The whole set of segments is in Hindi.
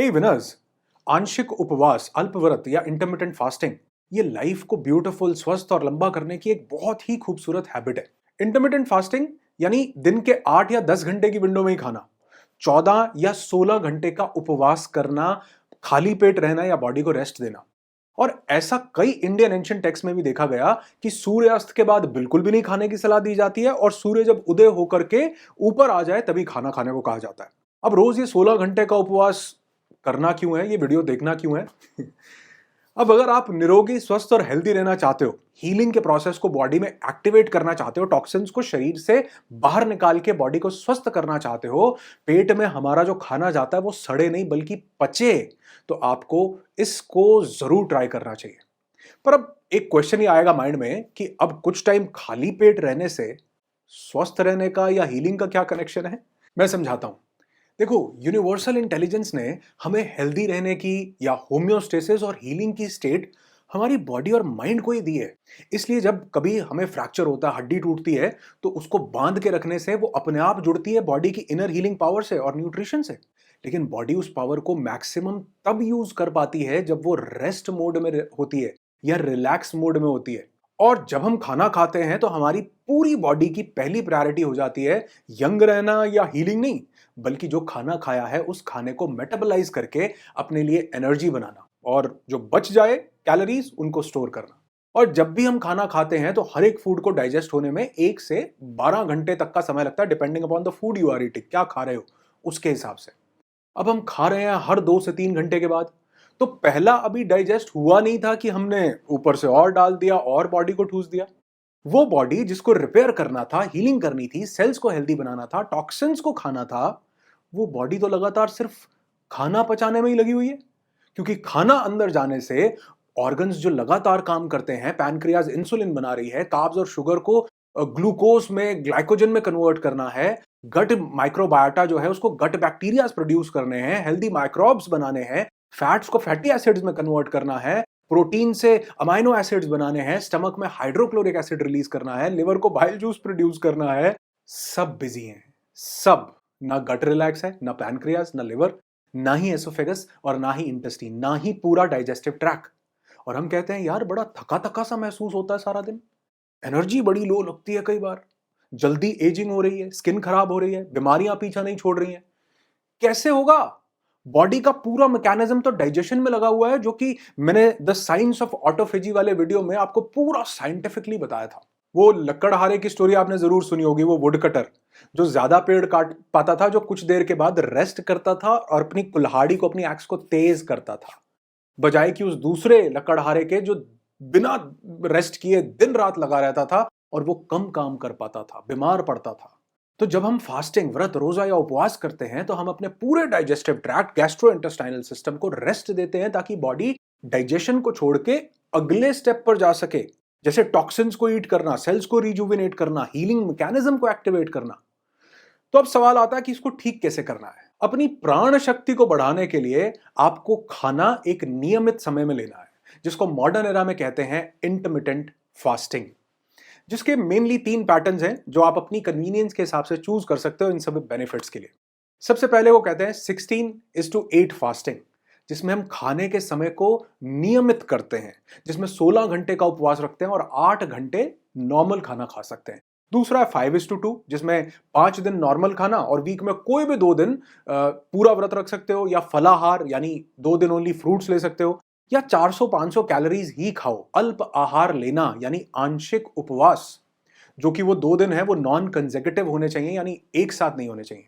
हे विनर्स, आंशिक उपवास, अल्पव्रत या इंटरमिटेंट फास्टिंग ये लाइफ को ब्यूटीफुल, स्वस्थ और लंबा करने की एक बहुत ही खूबसूरत हैबिट है। इंटरमिटेंट फास्टिंग यानी दिन के 8 या 10 घंटे की विंडो में ही खाना, 14 या 16 घंटे का उपवास करना, खाली पेट रहना या बॉडी को रेस्ट देना। और ऐसा कई इंडियन एंशिएंट टेक्स्ट में भी देखा गया कि सूर्यास्त के बाद बिल्कुल भी नहीं खाने की सलाह दी जाती है और सूर्य जब उदय होकर के ऊपर आ जाए तभी खाना खाने को कहा जाता है। अब रोज ये 16 घंटे का उपवास करना क्यों है, ये वीडियो देखना क्यों है? अब अगर आप निरोगी, स्वस्थ और हेल्दी रहना चाहते हो, हीलिंग के प्रोसेस को बॉडी में एक्टिवेट करना चाहते हो, टॉक्सिन्स को शरीर से बाहर निकाल के बॉडी को स्वस्थ करना चाहते हो, पेट में हमारा जो खाना जाता है वो सड़े नहीं बल्कि पचे, तो आपको इसको जरूर ट्राई करना चाहिए। पर अब एक क्वेश्चन ही आएगा माइंड में कि अब कुछ टाइम खाली पेट रहने से स्वस्थ रहने का या हीलिंग का क्या कनेक्शन है? मैं समझाता हूं। देखो, यूनिवर्सल इंटेलिजेंस ने हमें हेल्दी रहने की या होम्योस्टेसिस और हीलिंग की स्टेट हमारी बॉडी और माइंड को ही दी है। इसलिए जब कभी हमें फ्रैक्चर होता है, हड्डी टूटती है, तो उसको बांध के रखने से वो अपने आप जुड़ती है बॉडी की इनर हीलिंग पावर से और न्यूट्रिशन से। लेकिन बॉडी उस पावर को मैक्सिमम तब यूज कर पाती है जब वो रेस्ट मोड में होती है या रिलैक्स मोड में होती है। और जब हम खाना खाते हैं तो हमारी पूरी बॉडी की पहली प्रायोरिटी हो जाती है यंग रहना या हीलिंग नहीं, बल्कि जो खाना खाया है उस खाने को मेटाबोलाइज करके अपने लिए एनर्जी बनाना और जो बच जाए कैलोरीज उनको स्टोर करना। और जब भी हम खाना खाते हैं तो हर एक फूड को डाइजेस्ट होने में 1 से 12 घंटे तक का समय लगता है, depending upon the food you are eating, क्या खा रहे हो उसके हिसाब से। अब हम खा रहे हैं हर 2 से 3 घंटे के बाद, तो पहला अभी डाइजेस्ट हुआ नहीं था कि हमने ऊपर से और डाल दिया और बॉडी को ठूस दिया। वो बॉडी जिसको रिपेयर करना था, हीलिंग करनी थी, सेल्स को हेल्दी बनाना था, टॉक्सिन्स को खाना था, वो बॉडी तो लगातार सिर्फ खाना पचाने में ही लगी हुई है। क्योंकि खाना अंदर जाने से ऑर्गन्स जो लगातार काम करते हैं, पैनक्रियाज इंसुलिन बना रही है, कार्ब्स और शुगर को ग्लूकोज में, ग्लाइकोजन में कन्वर्ट करना है, गट माइक्रोबायोटा जो है उसको गट बैक्टीरियाज प्रोड्यूस करने हैं, हेल्दी माइक्रोब्स बनाने हैं, फैट्स को फैटी एसिड्स में कन्वर्ट करना है, प्रोटीन से अमाइनो एसिड्स बनाने हैं, स्टमक में हाइड्रोक्लोरिक एसिड रिलीज करना है, लिवर को बाइल जूस प्रोड्यूस करना है। सब बिजी हैं, सब। ना गट रिलैक्स है, ना पैनक्रियाज, ना लिवर, ना ही एसोफेगस और ना ही इंटेस्टाइन, ना ही पूरा डाइजेस्टिव ट्रैक। और हम कहते हैं यार बड़ा थका थका सा महसूस होता है सारा दिन, एनर्जी बड़ी लो लगती है, कई बार जल्दी एजिंग हो रही है, स्किन खराब हो रही है, बीमारियां पीछा नहीं छोड़ रही हैं। कैसे होगा? बॉडी का पूरा मैकेनिज्म तो डाइजेशन में लगा हुआ है, जो कि मैंने द साइंस ऑफ ऑटोफेजी वाले वीडियो में आपको पूरा साइंटिफिकली बताया था। वो लकड़हारे की स्टोरी आपने जरूर सुनी होगी, वो वुड कटर जो ज्यादा पेड़ काट पाता था, जो कुछ देर के बाद रेस्ट करता था और अपनी कुल्हाड़ी को, अपनी एक्स को तेज करता था, बजाय कि उस दूसरे लकड़हारे के जो बिना रेस्ट किए दिन रात लगा रहता था और वो कम काम कर पाता था, बीमार पड़ता था। तो जब हम फास्टिंग, व्रत, रोजा या उपवास करते हैं तो हम अपने पूरे डाइजेस्टिव ट्रैक्ट, गैस्ट्रोइंटेस्टाइनल सिस्टम को रेस्ट देते हैं ताकि बॉडी डाइजेशन को छोड़ के अगले स्टेप पर जा सके, जैसे टॉक्सिन्स को ईट करना, सेल्स को रिजुविनेट करना, हीलिंग मैकेनिज्म को एक्टिवेट करना। तो अब सवाल आता है कि इसको ठीक कैसे करना है? अपनी प्राण शक्ति को बढ़ाने के लिए आपको खाना एक नियमित समय में लेना है, जिसको मॉडर्न एरा में कहते हैं इंटरमिटेंट फास्टिंग, जिसके मेनली 3 पैटर्न्स हैं जो आप अपनी कन्वीनियंस के हिसाब से चूज कर सकते हो इन सब बेनिफिट्स के लिए। सबसे पहले वो कहते हैं 16:8 फास्टिंग, जिसमें हम खाने के समय को नियमित करते हैं, जिसमें 16 घंटे का उपवास रखते हैं और 8 घंटे नॉर्मल खाना खा सकते हैं। दूसरा है 5:2, जिसमें 5 दिन नॉर्मल खाना और वीक में कोई भी 2 दिन पूरा व्रत रख सकते हो, या फलाहार यानी 2 दिन ओनली फ्रूट्स ले सकते हो, या 400-500 कैलोरीज ही खाओ। अल्प आहार लेना यानी आंशिक उपवास, जो कि वो 2 दिन है वो नॉन कंसेक्यूटिव होने चाहिए, यानी एक साथ नहीं होने चाहिए।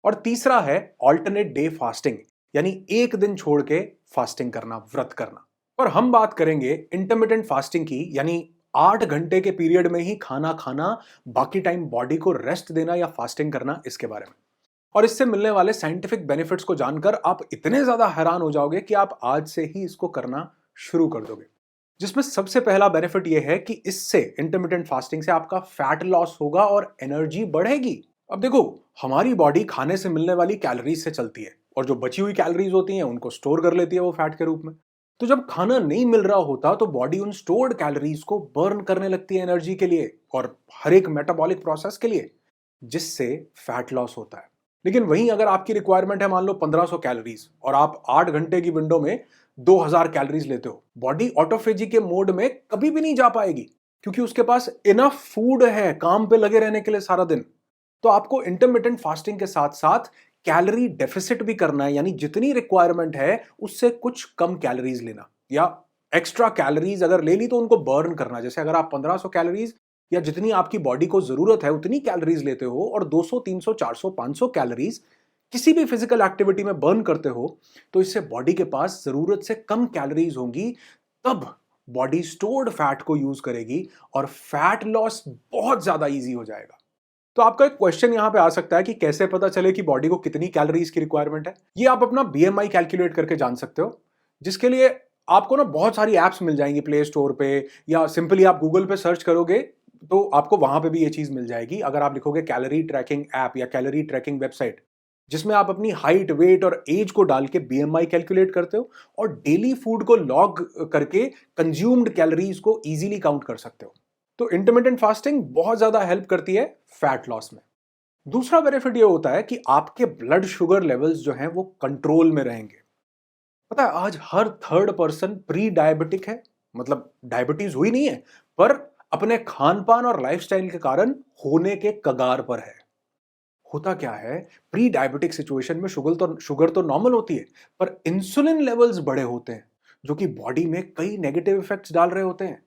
और तीसरा है ऑल्टरनेट डे फास्टिंग, यानी एक दिन छोड़ के फास्टिंग करना, व्रत करना। और हम बात करेंगे इंटरमिटेंट फास्टिंग की, यानी 8 घंटे के पीरियड में ही खाना खाना, बाकी टाइम बॉडी को रेस्ट देना या फास्टिंग करना, इसके बारे में। और इससे मिलने वाले साइंटिफिक बेनिफिट्स को जानकर आप इतने ज्यादा हैरान हो जाओगे कि आप आज से ही इसको करना शुरू कर दोगे। जिसमें सबसे पहला बेनिफिट यह है कि इससे, इंटरमिटेंट फास्टिंग से, आपका फैट लॉस होगा और एनर्जी बढ़ेगी। अब देखो, हमारी बॉडी खाने से मिलने वाली कैलोरीज से चलती है और जो बची हुई कैलोरीज होती हैं उनको स्टोर कर लेती है वो फैट के रूप में। तो जब खाना नहीं मिल रहा होता तो बॉडी उन स्टोर्ड कैलोरीज को बर्न करने लगती है एनर्जी के लिए और हर एक मेटाबॉलिक प्रोसेस के लिए, जिससे फैट लॉस होता है। लेकिन वहीं अगर आपकी रिक्वायरमेंट है मान लो 1500 कैलोरीज और आप 8 घंटे की विंडो में 2000 कैलोरीज लेते हो, बॉडी ऑटोफेजी के मोड में कभी भी नहीं जा पाएगी क्योंकि उसके पास इनफ फूड है काम पे लगे रहने के लिए सारा दिन। तो आपको इंटरमिटेंट फास्टिंग के साथ साथ कैलोरी डेफिसिट भी करना है, यानी जितनी रिक्वायरमेंट है उससे कुछ कम कैलोरीज लेना, या एक्स्ट्रा कैलोरीज अगर ले ली तो उनको बर्न करना। जैसे अगर आप 1500 कैलोरीज या जितनी आपकी बॉडी को जरूरत है उतनी कैलोरीज लेते हो और 200 300 400 500 कैलोरीज किसी भी फिजिकल एक्टिविटी में बर्न करते हो, तो इससे बॉडी के पास जरूरत से कम कैलोरीज होंगी, तब बॉडी स्टोर्ड फैट को यूज करेगी और फैट लॉस बहुत ज्यादा इजी हो जाएगा। तो आपका एक क्वेश्चन यहां पे आ सकता है कि कैसे पता चले कि बॉडी को कितनी कैलोरीज की रिक्वायरमेंट है। ये आप अपना बीएमआई कैलकुलेट करके जान सकते हो, जिसके लिए आपको ना बहुत सारी एप्स मिल जाएंगी प्ले स्टोर पे, या सिंपली आप गूगल पे सर्च करोगे तो आपको वहां पे भी ये चीज मिल जाएगी। अगर आप लिखोगे कैलोरी ट्रैकिंग ऐप या कैलोरी ट्रैकिंग वेबसाइट, जिसमें आप अपनी हाइट वेट और एज को डाल के बीएमआई कैलकुलेट करते हो और डेली फूड को लॉग करके कंज्यूम्ड कैलोरीज को इजीली काउंट कर सकते हो। तो इंटरमिटेंट फास्टिंग बहुत ज्यादा हेल्प करती है फैट लॉस में। दूसरा बेनिफिट ये होता है कि आपके ब्लड शुगर लेवल्स जो हैं वो कंट्रोल में रहेंगे। पता है आज हर थर्ड पर्सन प्री डायबिटिक है, मतलब डायबिटीज हुई नहीं है पर अपने खान पान और लाइफस्टाइल के कारण होने के कगार पर है। होता क्या है, प्री डायबिटिक सिचुएशन में शुगर तो नॉर्मल होती है पर इंसुलिन लेवल्स बड़े होते हैं, जो कि बॉडी में कई नेगेटिव इफेक्ट्स डाल रहे होते हैं।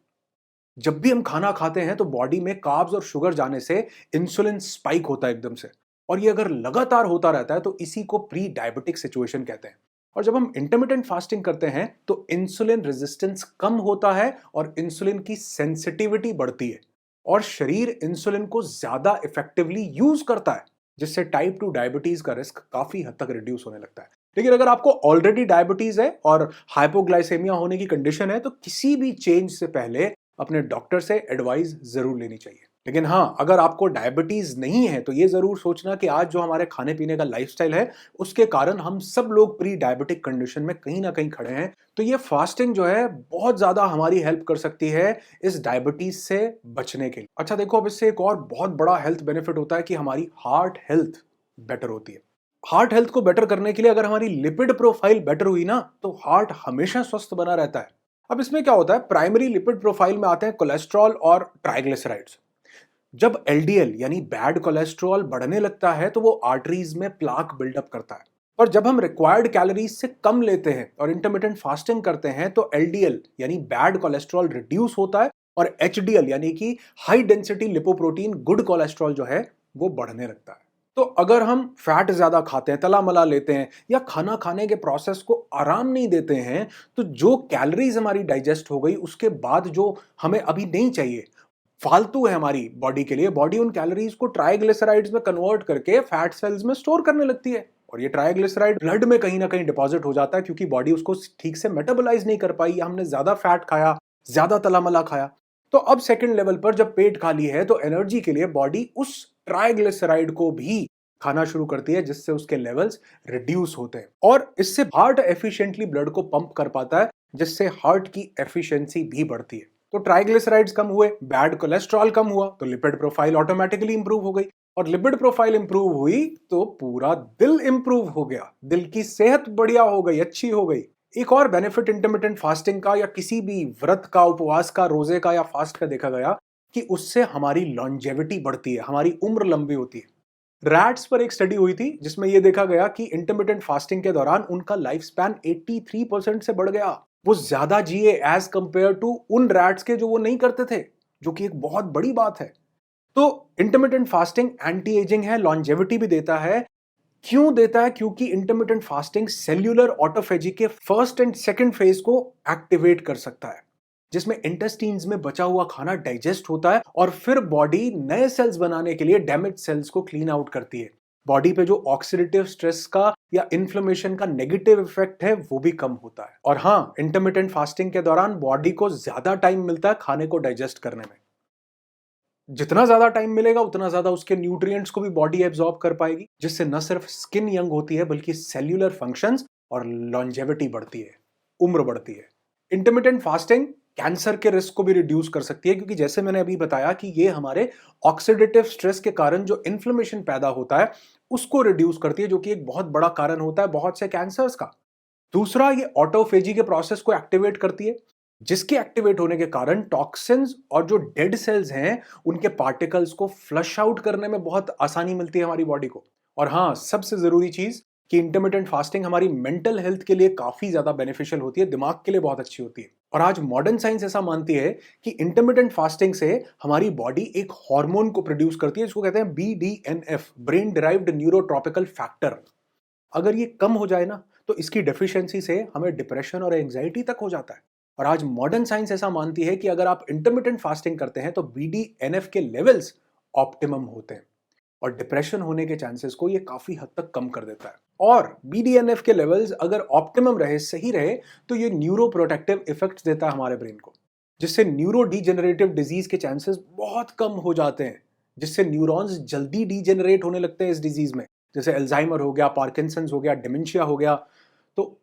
जब भी हम खाना खाते हैं तो बॉडी में कार्ब्स और शुगर जाने से इंसुलिन स्पाइक होता है एकदम से, और ये अगर लगातार होता रहता है तो इसी को प्री डायबिटिक सिचुएशन कहते हैं। और जब हम इंटरमिटेंट फास्टिंग करते हैं तो इंसुलिन रेजिस्टेंस कम होता है और इंसुलिन की सेंसिटिविटी बढ़ती है और शरीर इंसुलिन को ज्यादा इफेक्टिवली यूज करता है, जिससे टाइप 2 डायबिटीज का रिस्क काफी हद तक रिड्यूस होने लगता है। लेकिन अगर आपको ऑलरेडी डायबिटीज है और हाइपोग्लाइसेमिया होने की कंडीशन है तो किसी भी चेंज से पहले अपने डॉक्टर से एडवाइस जरूर लेनी चाहिए। लेकिन हाँ, अगर आपको डायबिटीज नहीं है तो ये जरूर सोचना कि आज जो हमारे खाने पीने का लाइफस्टाइल है उसके कारण हम सब लोग प्री डायबिटिक कंडीशन में कहीं ना कहीं खड़े हैं। तो ये फास्टिंग जो है बहुत ज्यादा हमारी हेल्प कर सकती है इस डायबिटीज से बचने के लिए। अच्छा देखो, अब इससे एक और बहुत बड़ा हेल्थ बेनिफिट होता है कि हमारी हार्ट हेल्थ बेटर होती है। हार्ट हेल्थ को बेटर करने के लिए अगर हमारी लिपिड प्रोफाइल बेटर हुई ना तो हार्ट हमेशा स्वस्थ बना रहता है। अब इसमें क्या होता है, प्राइमरी लिपिड प्रोफाइल में आते हैं कोलेस्ट्रॉल और ट्राइग्लिसराइड्स। जब एलडीएल यानी बैड कोलेस्ट्रॉल बढ़ने लगता है तो वो आर्टरीज में प्लाक बिल्डअप करता है। और जब हम रिक्वायर्ड कैलोरीज से कम लेते हैं और इंटरमिटेंट फास्टिंग करते हैं तो एलडीएल यानी बैड कोलेस्ट्रॉल रिड्यूस होता है और एचडीएल यानी कि high density lipoprotein good cholesterol जो है वो बढ़ने लगता है। तो अगर हम फैट ज्यादा खाते हैं, तला मला लेते हैं या खाना खाने के प्रोसेस को आराम नहीं देते हैं, तो जो कैलोरीज हमारी डाइजेस्ट हो गई उसके बाद जो हमें अभी नहीं चाहिए, फालतू है हमारी बॉडी के लिए, बॉडी उन कैलोरीज को ट्राइग्लिसराइड्स में कन्वर्ट करके फैट सेल्स में स्टोर करने लगती है और ये ट्राइग्लिसराइड ब्लड में कहीं ना कहीं डिपॉजिट हो जाता है क्योंकि बॉडी उसको ठीक से मेटाबोलाइज नहीं कर पाई या हमने ज्यादा फैट खाया, ज्यादा तला मला खाया। तो अब सेकंड लेवल पर जब पेट खाली है तो एनर्जी के लिए बॉडी उस ट्राइग्लिसराइड को भी खाना शुरू करती है, जिससे उसके लेवल्स रिड्यूस होते हैं और इससे हार्ट एफिशिएंटली ब्लड को पंप कर पाता है, जिससे हार्ट की एफिशिएंसी भी बढ़ती है। तो ट्राइग्लिसराइड्स कम हुए, बैड कोलेस्ट्रॉल कम हुआ तो लिपिड प्रोफाइल ऑटोमेटिकली इंप्रूव हो गई और लिपिड प्रोफाइल इंप्रूव हुई तो पूरा दिल इंप्रूव हो गया, दिल की सेहत बढ़िया हो गई, अच्छी हो गई। एक और बेनिफिट इंटरमिटेंट फास्टिंग का या किसी भी व्रत का, उपवास का, रोजे का या फास्ट का देखा गया कि उससे हमारी लॉन्जेविटी बढ़ती है, हमारी उम्र लंबी होती है। रैट्स पर एक स्टडी हुई थी जिसमें यह देखा गया कि इंटरमिटेंट फास्टिंग के दौरान उनका लाइफ स्पैन 83% से बढ़ गया। वो ज्यादा जिए एज कंपेयर टू उन रैट्स के जो वो नहीं करते थे, जो कि एक बहुत बड़ी बात है। तो इंटरमिटेंट फास्टिंग एंटी एजिंग है, लॉन्जेविटी भी देता है। क्यों देता है? क्योंकि इंटरमिटेंट फास्टिंग सेल्यूलर ऑटोफेजी के फर्स्ट एंड सेकंड फेज को एक्टिवेट कर सकता है, जिसमें इंटेस्टाइन्स में बचा हुआ खाना डाइजेस्ट होता है और फिर बॉडी नए सेल्स बनाने के लिए डैमेज सेल्स को क्लीन आउट करती है। बॉडी पे जो ऑक्सीडेटिव स्ट्रेस का या इन्फ्लेमेशन का नेगेटिव इफेक्ट है वो भी कम होता है। और हाँ, इंटरमिटेंट फास्टिंग के दौरान बॉडी को ज्यादा टाइम मिलता है खाने को डाइजेस्ट करने में। जितना ज्यादा टाइम मिलेगा उतना ज्यादा उसके न्यूट्रिएंट्स को भी बॉडी एब्जॉर्ब कर पाएगी, जिससे न सिर्फ स्किन यंग होती है बल्कि सेल्यूलर फंक्शंस और लॉन्जेविटी बढ़ती है, उम्र बढ़ती है। इंटरमिटेंट फास्टिंग कैंसर के रिस्क को भी रिड्यूस कर सकती है क्योंकि जैसे मैंने अभी बताया कि ये हमारे ऑक्सीडेटिव स्ट्रेस के कारण जो इन्फ्लेमेशन पैदा होता है उसको रिड्यूस करती है, जो कि एक बहुत बड़ा कारण होता है बहुत से कैंसर्स का। दूसरा, ये ऑटोफेजी के प्रोसेस को एक्टिवेट करती है, जिसके एक्टिवेट होने के कारण टॉक्सिन्स और जो डेड सेल्स हैं उनके पार्टिकल्स को फ्लश आउट करने में बहुत आसानी मिलती है हमारी बॉडी को। और हाँ, सबसे जरूरी चीज कि इंटरमिटेंट फास्टिंग हमारी मेंटल हेल्थ के लिए काफी ज्यादा बेनिफिशियल होती है, दिमाग के लिए बहुत अच्छी होती है। और आज मॉडर्न साइंस ऐसा मानती है कि इंटरमिटेंट फास्टिंग से हमारी बॉडी एक हार्मोन को प्रोड्यूस करती है, जिसको कहते हैं BDNF, ब्रेन डिराइव्ड न्यूरोट्रॉपिकल फैक्टर। अगर ये कम हो जाए ना, तो इसकी डेफिशिएंसी से हमें डिप्रेशन और एंजाइटी तक हो जाता है। और आज मॉडर्न साइंस ऐसा मानती है कि अगर आप इंटरमिटेंट फास्टिंग करते हैं तो BDNF के लेवल्स ऑप्टिमम होते हैं, और डिप्रेशन होने के चांसेस को ये काफी हद तक कम कर देता है। और BDNF के लेवल्स अगर ऑप्टिमम रहे, सही रहे, तो ये न्यूरो प्रोटेक्टिव इफेक्ट्स देता है हमारे ब्रेन को, जिससे न्यूरो डीजेनरेटिव डिजीज के चांसेस बहुत कम हो जाते हैं, जिससे न्यूरॉन्स जल्दी डीजेनरेट होने लगते हैं इस डिजीज में, जैसे अल्जाइमर हो गया, पार्किंसंस हो गया, डिमेंशिया हो गया। तो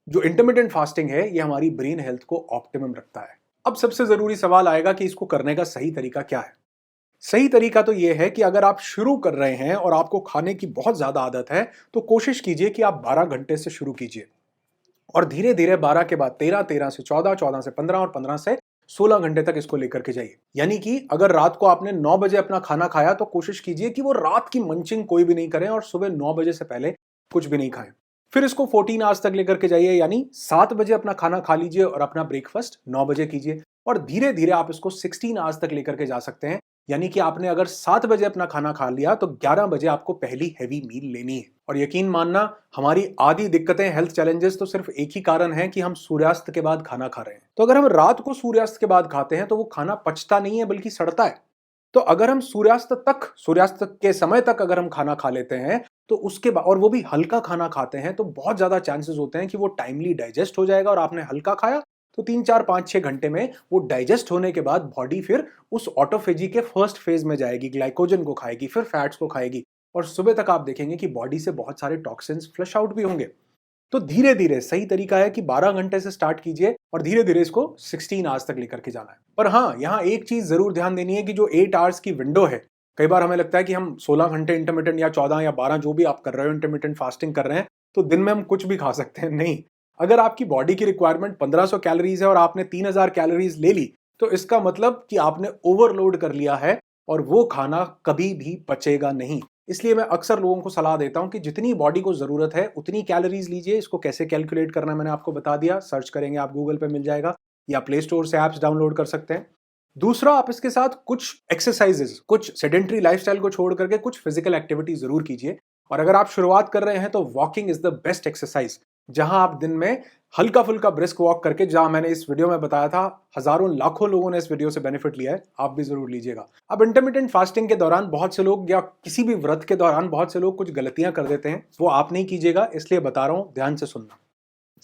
जो इंटरमिटेंट फास्टिंग है ये हमारी ब्रेन हेल्थ को ऑप्टिमम रखता है। अब सबसे जरूरी सवाल आएगा कि इसको करने का सही तरीका क्या है। सही तरीका तो यह है कि अगर आप शुरू कर रहे हैं और आपको खाने की बहुत ज्यादा आदत है, तो कोशिश कीजिए कि आप 12 घंटे से शुरू कीजिए, और धीरे धीरे 12 के बाद 13, 13 से 14, 14 से 15 और 15 से 16 घंटे तक इसको लेकर के जाइए। यानी कि अगर रात को आपने 9 बजे अपना खाना खाया, तो कोशिश कीजिए कि वो रात की मंचिंग कोई भी नहीं करें और सुबह 9 बजे से पहले कुछ भी नहीं खाएं। फिर इसको 14 आवर्स तक लेकर के जाइए, यानी 7 बजे अपना खाना खा लीजिए और अपना ब्रेकफास्ट 9 बजे कीजिए, और धीरे धीरे आप इसको 16 आवर्स तक लेकर के जा सकते हैं। यानी कि आपने अगर 7 बजे अपना खाना खा लिया, तो 11 बजे आपको पहली हैवी मील लेनी है। और यकीन मानना, हमारी आधी दिक्कतें, हेल्थ चैलेंजेस तो सिर्फ एक ही कारण है कि हम सूर्यास्त के बाद खाना खा रहे हैं। तो अगर हम रात को सूर्यास्त के बाद खाते हैं तो वो खाना पचता नहीं है बल्कि सड़ता है। तो अगर हम सूर्यास्त के समय तक अगर हम खाना खा लेते हैं, तो उसके बाद, और वो भी हल्का खाना खाते हैं, तो बहुत ज्यादा चांसेस होते हैं कि वो टाइमली डाइजेस्ट हो जाएगा। और आपने हल्का खाया तो 3, 4, 5, 6 घंटे में वो डाइजेस्ट होने के बाद बॉडी फिर उस ऑटोफेजी के फर्स्ट फेज में जाएगी, ग्लाइकोजन को खाएगी, फिर फैट्स को खाएगी, और सुबह तक आप देखेंगे कि बॉडी से बहुत सारे टॉक्सिन्स फ्लश आउट भी होंगे। तो धीरे धीरे सही तरीका है कि 12 घंटे से स्टार्ट कीजिए और धीरे धीरे इसको 16 आवर्स तक लेकर के जाना है। पर हाँ, यहाँ एक चीज जरूर ध्यान देनी है कि जो 8 आवर्स की विंडो है, कई बार हमें लगता है कि हम 16 घंटे इंटरमिटेंट या 14 या 12 जो भी आप कर रहे हो इंटरमिटेंट फास्टिंग कर रहे हैं, तो दिन में हम कुछ भी खा सकते हैं। नहीं, अगर आपकी बॉडी की रिक्वायरमेंट 1500 कैलोरीज है और आपने 3000 कैलोरीज ले ली, तो इसका मतलब कि आपने ओवरलोड कर लिया है और वो खाना कभी भी पचेगा नहीं। इसलिए मैं अक्सर लोगों को सलाह देता हूं कि जितनी बॉडी को जरूरत है उतनी कैलोरीज लीजिए। इसको कैसे कैलकुलेट करना है मैंने आपको बता दिया, सर्च करेंगे आप गूगल पे मिल जाएगा, या प्ले स्टोर से ऐप्स डाउनलोड कर सकते हैं। दूसरा, आप इसके साथ कुछ एक्सरसाइजेस, कुछ सेडेंट्री लाइफस्टाइल को छोड़ करके कुछ फिजिकल एक्टिविटी जरूर कीजिए। और अगर आप शुरुआत कर रहे हैं तो walking is the best exercise, जहां आप दिन में हल्का फुल्का ब्रिस्क वॉक करके, जहां मैंने इस वीडियो में बताया था हजारों लाखों लोगों ने इस वीडियो से बेनिफिट लिया है, आप भी जरूर लीजिएगा। अब इंटरमिटेंट फास्टिंग के दौरान बहुत से लोग, या किसी भी व्रत के दौरान बहुत से लोग कुछ गलतियां कर देते हैं, वो आप नहीं कीजिएगा, इसलिए बता रहा हूं, ध्यान से सुनना।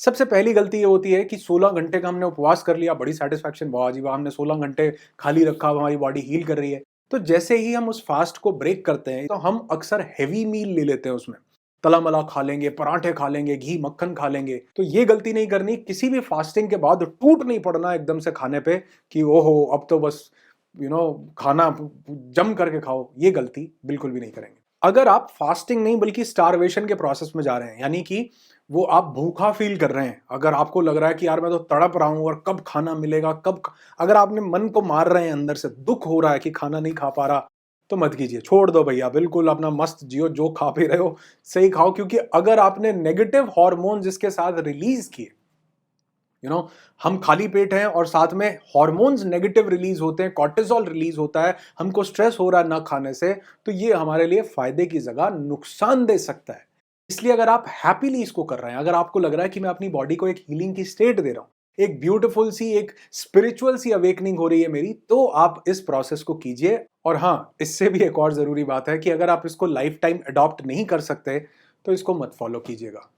सबसे पहली गलती ये होती है कि 16 घंटे का हमने उपवास कर लिया, बड़ी सेटिस्फैक्शन, वाह जी वाह, हमने 16 घंटे खाली रखा, हमारी बॉडी हील कर रही है। तो जैसे ही हम उस फास्ट को ब्रेक करते हैं, तो हम अक्सर हैवी मील ले लेते हैं, उसमें तला मला खा लेंगे, पराठे खा लेंगे, घी मक्खन खा लेंगे। तो ये गलती नहीं करनी। किसी भी फास्टिंग के बाद टूट नहीं पड़ना एकदम से खाने पे कि ओहो अब तो बस खाना जम करके खाओ, ये गलती बिल्कुल भी नहीं करेंगे। अगर आप फास्टिंग नहीं बल्कि स्टारवेशन के प्रोसेस में जा रहे हैं, यानी कि वो आप भूखा फील कर रहे हैं, अगर आपको लग रहा है कि यार मैं तो तड़प रहा हूं और कब खाना मिलेगा, अगर आपने मन को मार रहे हैं, अंदर से दुख हो रहा है कि खाना नहीं खा पा रहा, तो मत कीजिए, छोड़ दो भैया, बिल्कुल अपना मस्त जियो, जो खा पी रहे हो सही खाओ। क्योंकि अगर आपने नेगेटिव हार्मोन्स इसके साथ रिलीज किए, हम खाली पेट हैं और साथ में हार्मोन्स नेगेटिव रिलीज होते हैं, कॉर्टिसोल रिलीज होता है, हमको स्ट्रेस हो रहा है ना खाने से, तो ये हमारे लिए फायदे की जगह नुकसान दे सकता है। इसलिए अगर आप हैप्पीली इसको कर रहे हैं, अगर आपको लग रहा है कि मैं अपनी बॉडी को एक हीलिंग की स्टेट दे रहा हूं, एक ब्यूटीफुल सी, एक स्पिरिचुअल सी अवेकनिंग हो रही है मेरी, तो आप इस प्रोसेस को कीजिए। और हाँ, इससे भी एक और जरूरी बात है कि अगर आप इसको लाइफ टाइम अडॉप्ट नहीं कर सकते, तो इसको मत फॉलो कीजिएगा,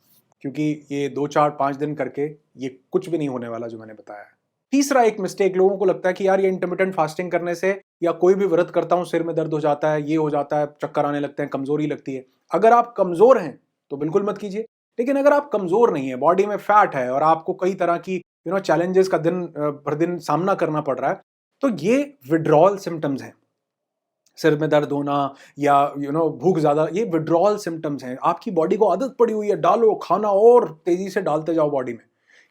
क्योंकि ये 2, 4, 5 दिन करके ये कुछ भी नहीं होने वाला जो मैंने बताया है। तीसरा एक मिस्टेक, लोगों को लगता है कि यार ये इंटरमिटेंट फास्टिंग करने से, या कोई भी व्रत करता हूं सिर में दर्द हो जाता है, ये हो जाता है, चक्कर आने लगते हैं, कमजोरी लगती है। अगर आप कमजोर हैं तो बिल्कुल मत कीजिए। लेकिन अगर आप कमजोर नहीं है, बॉडी में फैट है और आपको कई तरह की चैलेंजेस का दिन भर दिन सामना करना पड़ रहा है, तो ये विड्रॉल सिम्टम्स हैं। सिर में दर्द होना या भूख ज्यादा, ये विड्रॉल सिम्टम्स हैं। आपकी बॉडी को आदत पड़ी हुई है डालो खाना और तेजी से डालते जाओ बॉडी में,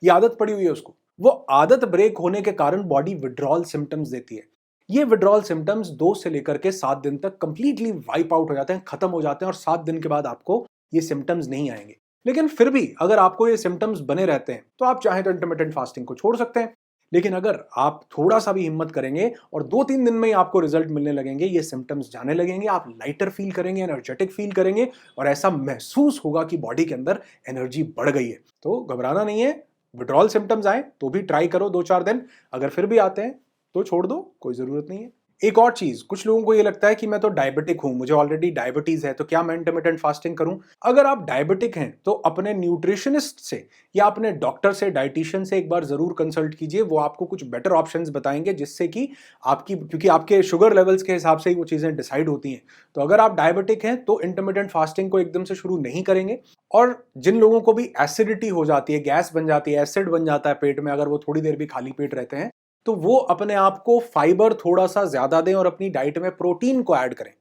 ये आदत पड़ी हुई है उसको। वो आदत ब्रेक होने के कारण बॉडी विड्रॉल सिम्टम्स देती है। ये विड्रॉल सिम्टम्स 2 से लेकर के 7 दिन तक कंप्लीटली वाइप आउट हो जाते हैं, खत्म हो जाते हैं, और 7 दिन के बाद आपको ये सिम्टम्स नहीं आएंगे। लेकिन फिर भी अगर आपको ये सिम्टम्स बने रहते हैं तो आप चाहें तो इंटरमिटेंट फास्टिंग को छोड़ सकते हैं। लेकिन अगर आप थोड़ा सा भी हिम्मत करेंगे और 2-3 दिन में ही आपको रिजल्ट मिलने लगेंगे, ये सिम्टम्स जाने लगेंगे, आप लाइटर फील करेंगे, एनर्जेटिक फील करेंगे, और ऐसा महसूस होगा कि बॉडी के अंदर एनर्जी बढ़ गई है। तो घबराना नहीं है, विड्रॉल सिम्टम्स आए तो भी ट्राई करो 2-4 दिन, अगर फिर भी आते हैं तो छोड़ दो, कोई जरूरत नहीं है। एक और चीज, कुछ लोगों को ये लगता है कि मैं तो डायबिटिक हूं, मुझे ऑलरेडी डायबिटीज है, तो क्या मैं इंटरमिटेंट फास्टिंग करूं? अगर आप डायबिटिक हैं तो अपने न्यूट्रिशनिस्ट से या अपने डॉक्टर से, डाइटिशियन से एक बार जरूर कंसल्ट कीजिए, वो आपको कुछ बेटर ऑप्शंस बताएंगे, जिससे कि क्योंकि आपके शुगर लेवल्स के हिसाब से ही वो चीजें डिसाइड होती हैं। तो अगर आप डायबिटिक हैं तो इंटरमिटेंट फास्टिंग को एकदम से शुरू नहीं करेंगे। और जिन लोगों को भी एसिडिटी हो जाती है, गैस बन जाती है, एसिड बन जाता है पेट में, अगर वो थोड़ी देर भी खाली पेट रहते हैं, तो वो अपने आप को फाइबर थोड़ा सा ज्यादा दें और अपनी डाइट में प्रोटीन को ऐड करें।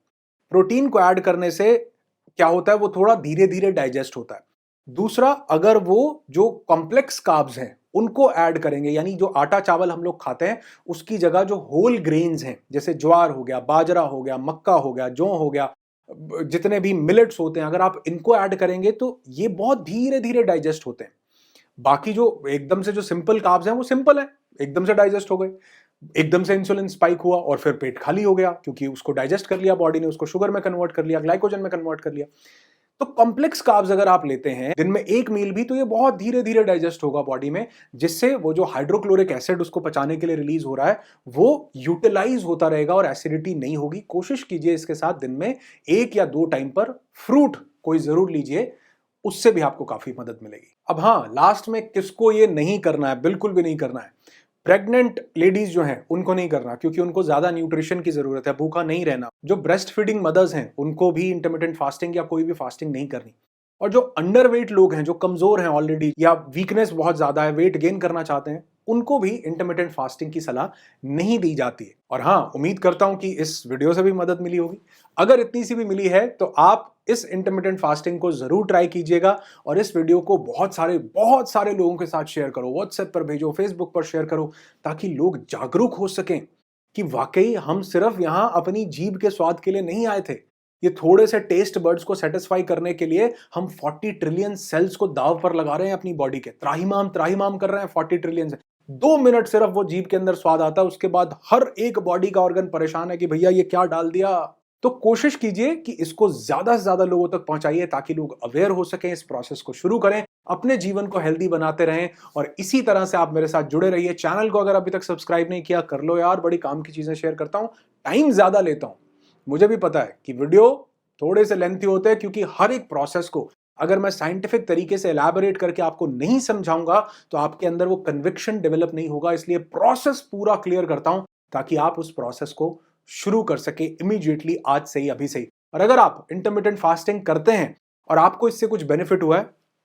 प्रोटीन को ऐड करने से क्या होता है, वो थोड़ा धीरे धीरे डाइजेस्ट होता है। दूसरा, अगर वो जो कॉम्प्लेक्स कार्ब्स हैं उनको ऐड करेंगे, यानी जो आटा चावल हम लोग खाते हैं उसकी जगह जो होल ग्रेन्स हैं, जैसे ज्वार हो गया, बाजरा हो गया, मक्का हो गया, जौ हो गया, जितने भी मिलेट्स होते हैं, अगर आप इनको ऐड करेंगे तो ये बहुत धीरे धीरे डाइजेस्ट होते हैं। बाकी जो एकदम से जो सिंपल कार्ब्स हैं वो सिंपल है, एकदम से डाइजेस्ट हो गए। एकदम से इंसुलिन स्पाइक हुआ और फिर पेट खाली हो गया, क्योंकि उसको डाइजेस्ट कर लिया बॉडी ने, उसको शुगर में कन्वर्ट कर लिया, ग्लाइकोजन में कन्वर्ट कर लिया। तो कॉम्प्लेक्स कार्ब्स अगर आप लेते हैं दिन में एक मील भी, तो ये बहुत धीरे धीरे डाइजेस्ट होगा बॉडी में, जिससे वो जो हाइड्रोक्लोरिक एसिड उसको पचाने के लिए रिलीज हो रहा है वो यूटिलाइज होता रहेगा और एसिडिटी नहीं होगी। कोशिश कीजिए इसके साथ दिन में 1 या 2 टाइम पर फ्रूट कोई जरूर लीजिए, उससे भी आपको काफी मदद मिलेगी। अब हाँ, लास्ट में किसको ये नहीं करना है, बिल्कुल भी नहीं करना है, प्रेग्नेंट लेडीज जो हैं उनको नहीं करना, क्योंकि उनको ज्यादा न्यूट्रिशन की जरूरत है, भूखा नहीं रहना। जो ब्रेस्ट फीडिंग मदर्स हैं उनको भी इंटरमिटेंट फास्टिंग या कोई भी फास्टिंग नहीं करनी। और जो अंडरवेट लोग हैं, जो कमजोर हैं ऑलरेडी, या वीकनेस बहुत ज्यादा है, वेट गेन करना चाहते हैं, उनको भी इंटरमिटेंट फास्टिंग की सलाह नहीं दी जाती है। और हाँ, उम्मीद करता हूं कि इस वीडियो से भी मदद मिली होगी। अगर इतनी सी भी मिली है तो आप इस इंटरमिटेंट फास्टिंग को जरूर ट्राई कीजिएगा, और इस वीडियो को बहुत सारे लोगों के साथ शेयर करो, व्हाट्सएप पर भेजो, फेसबुक पर शेयर करो, ताकि लोग जागरूक हो सकें कि वाकई हम सिर्फ यहां अपनी जीभ के स्वाद के लिए नहीं आए थे। ये थोड़े से टेस्ट बर्ड्स को सेटिस्फाई करने के लिए हम 40 ट्रिलियन सेल्स को दाव पर लगा रहे हैं अपनी बॉडी के, त्राहिमाम त्राहिमाम कर रहे हैं 40 ट्रिलियन से। 2 मिनट सिर्फ वो जीभ के अंदर स्वाद आता है, उसके बाद हर एक बॉडी का ऑर्गन परेशान है कि भैया ये क्या डाल दिया। तो कोशिश कीजिए कि इसको ज्यादा से ज्यादा लोगों तक पहुंचाइए, ताकि लोग अवेयर हो सकें, इस प्रोसेस को शुरू करें, अपने जीवन को हेल्दी बनाते रहें। और इसी तरह से आप मेरे साथ जुड़े रहिए। चैनल को अगर अभी तक सब्सक्राइब नहीं किया, कर लो यार, बड़ी काम की चीजें शेयर करता हूं, टाइम ज्यादा लेता हूं, मुझे भी पता है कि वीडियो थोड़े से लेंथी होते हैं, क्योंकि हर एक प्रोसेस को अगर मैं साइंटिफिक तरीके से एलैबोरेट करके आपको नहीं समझाऊंगा तो आपके अंदर वो कन्विक्शन डेवलप नहीं होगा। इसलिए प्रोसेस पूरा क्लियर करता हूं, ताकि आप उस प्रोसेस को शुरू कर सके इमीडिएटली, आज से ही, अभी से ही। और अगर आप इंटरमिटेंट फास्टिंग करते हैं और आपको इससे कुछ बेनिफिट हुआ है,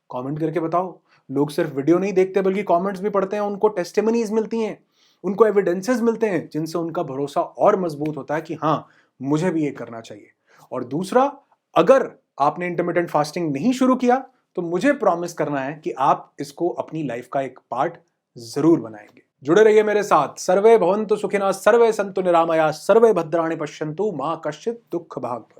कमेंट करके बताओ। लोग सिर्फ वीडियो नहीं देखते बल्कि कमेंट्स भी पढ़ते हैं, उनको टेस्टिमनीज मिलती हैं, उनको एविडेंसेस मिलते हैं, जिनसे उनका भरोसा और मजबूत होता है कि हाँ, मुझे भी ये करना चाहिए। और दूसरा, अगर आपने इंटरमिटेंट फास्टिंग नहीं शुरू किया तो मुझे प्रॉमिस करना है कि आप इसको अपनी लाइफ का एक पार्ट जरूर बनाएंगे। जुड़े रहिए मेरे साथ। सर्वे भवन्तु सुखिनः, सर्वे सन्तु निरामया, सर्वे भद्राणि पश्यन्तु, मां कश्चित् दुःख भाग्।